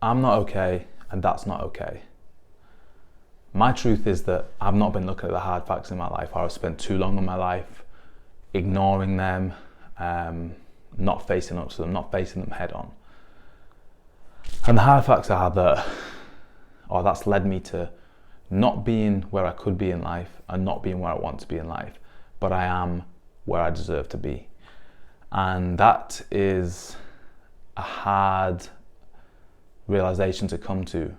I'm not okay, and that's not okay. My truth is that I've not been looking at the hard facts in my life, or I've spent too long in my life ignoring them, not facing up to them, not facing them head on. And the hard facts are that, or that's led me to not being where I could be in life and not being where I want to be in life, but I am where I deserve to be. And that is a hard realization to come to,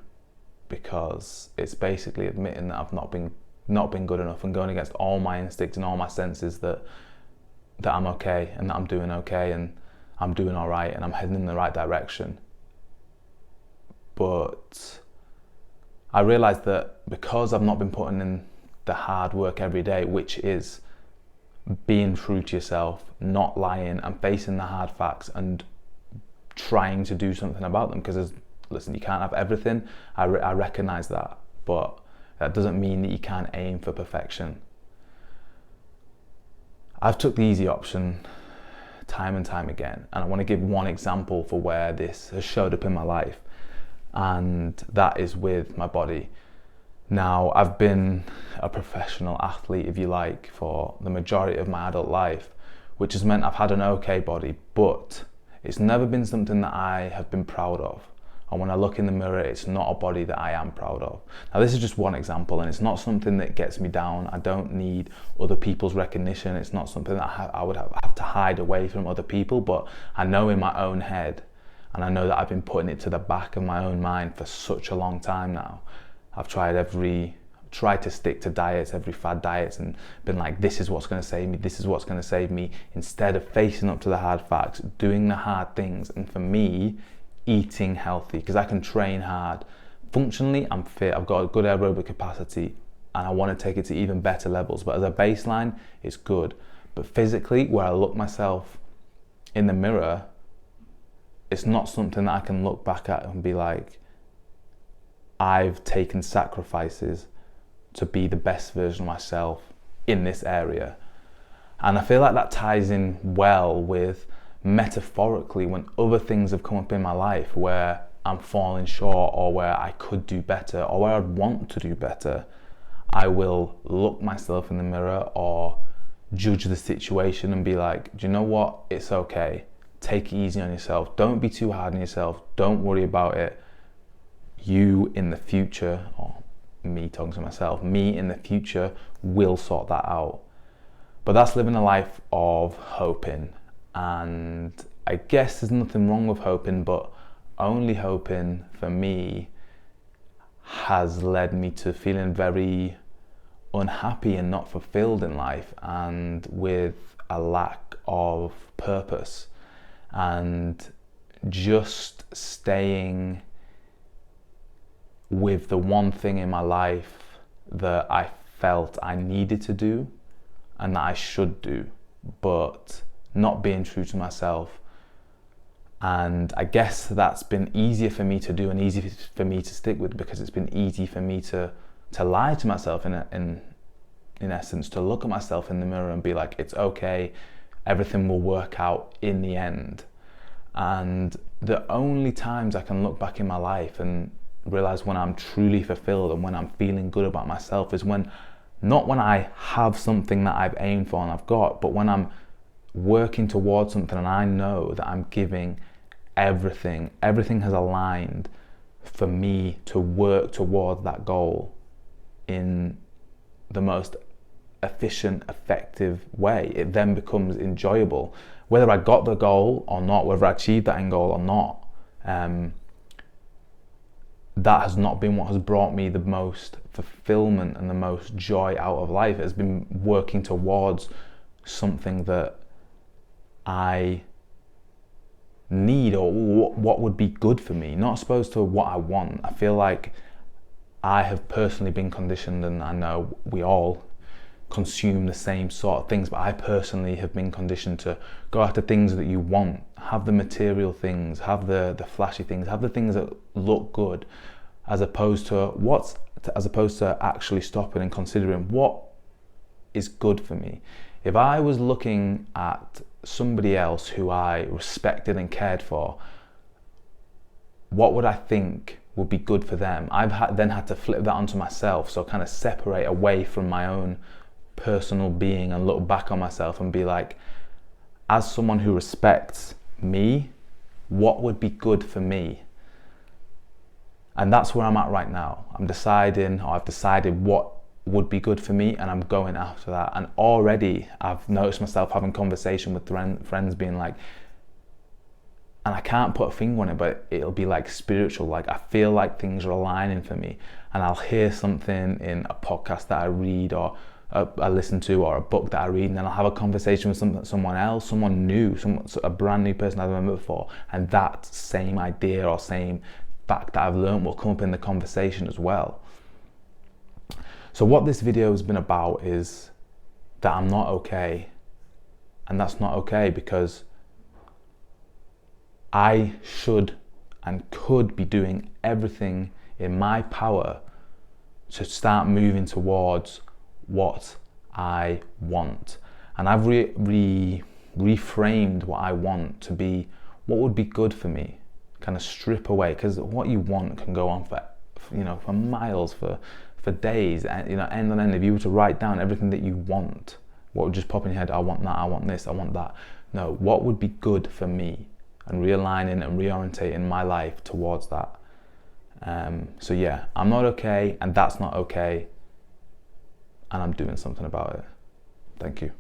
because it's basically admitting that I've not been good enough and going against all my instincts and all my senses that I'm okay and that I'm doing okay and I'm doing all right and I'm heading in the right direction. But I realized that because I've not been putting in the hard work every day, which is being true to yourself, not lying and facing the hard facts and trying to do something about them, because listen, you can't have everything. I recognize that, but that doesn't mean that you can't aim for perfection. I've took the easy option time and time again, and I want to give one example for where this has showed up in my life, and that is with my body. Now, I've been a professional athlete, if you like, for the majority of my adult life, which has meant I've had an okay body, but it's never been something that I have been proud of. And when I look in the mirror, it's not a body that I am proud of. Now, this is just one example, and it's not something that gets me down. I don't need other people's recognition. It's not something that I would have to hide away from other people, but I know in my own head, and I know that I've been putting it to the back of my own mind for such a long time now. I've tried to stick to diets, every fad diets, and been like, this is what's going to save me, this is what's going to save me, instead of facing up to the hard facts, doing the hard things. And for me, eating healthy, because I can train hard. Functionally, I'm fit, I've got a good aerobic capacity, and I want to take it to even better levels. But as a baseline, it's good. But physically, where I look myself in the mirror, it's not something that I can look back at and be like, I've taken sacrifices to be the best version of myself in this area. And I feel like that ties in well with metaphorically when other things have come up in my life where I'm falling short, or where I could do better, or where I'd want to do better. I will look myself in the mirror or judge the situation and be like, do you know what? It's okay. Take it easy on yourself. Don't be too hard on yourself. Don't worry about it. You in the future, or me talking to myself, me in the future will sort that out. But that's living a life of hoping. And I guess there's nothing wrong with hoping, but only hoping for me has led me to feeling very unhappy and not fulfilled in life, and with a lack of purpose, and just staying with the one thing in my life that I felt I needed to do and that I should do, but not being true to myself. And I guess that's been easier for me to do and easy for me to stick with, because it's been easy for me to lie to myself in essence, to look at myself in the mirror and be like, it's okay, everything will work out in the end. And the only times I can look back in my life and realize when I'm truly fulfilled and when I'm feeling good about myself is not when I have something that I've aimed for and I've got, but when I'm working towards something and I know that I'm giving everything has aligned for me to work towards that goal in the most efficient, effective way. It then becomes enjoyable. Whether I got the goal or not, whether I achieved that end goal or not, that has not been what has brought me the most fulfillment and the most joy out of life. It has been working towards something that I need, or what would be good for me, not opposed to what I want. I feel like I have personally been conditioned, and I know we all consume the same sort of things, but I personally have been conditioned to go after things that you want, have the material things, have the flashy things, have the things that look good, as opposed to actually stopping and considering what is good for me. If I was looking at somebody else who I respected and cared for, what would I think would be good for them? Then had to flip that onto myself, so kind of separate away from my own personal being and look back on myself and be like, as someone who respects me, what would be good for me? And that's where I'm at right now. I've decided what would be good for me, and I'm going after that. And already I've noticed myself having conversation with friends being like, and I can't put a finger on it, but it'll be like spiritual. Like I feel like things are aligning for me, and I'll hear something in a podcast that I read or I listen to, or a book that I read, and then I'll have a conversation with someone else, someone new, a brand new person I've never met before, and that same idea or same fact that I've learned will come up in the conversation as well. So what this video has been about is that I'm not okay, and that's not okay, because I should and could be doing everything in my power to start moving towards what I want. And I've reframed what I want to be what would be good for me. Kind of strip away, because what you want can go on for miles, for days, and end on end. If you were to write down everything that you want, what would just pop in your head? I want that, I want this, I want that. No, what would be good for me? And realigning and reorientating my life towards that. So yeah, I'm not okay, and that's not okay, and I'm doing something about it. Thank you.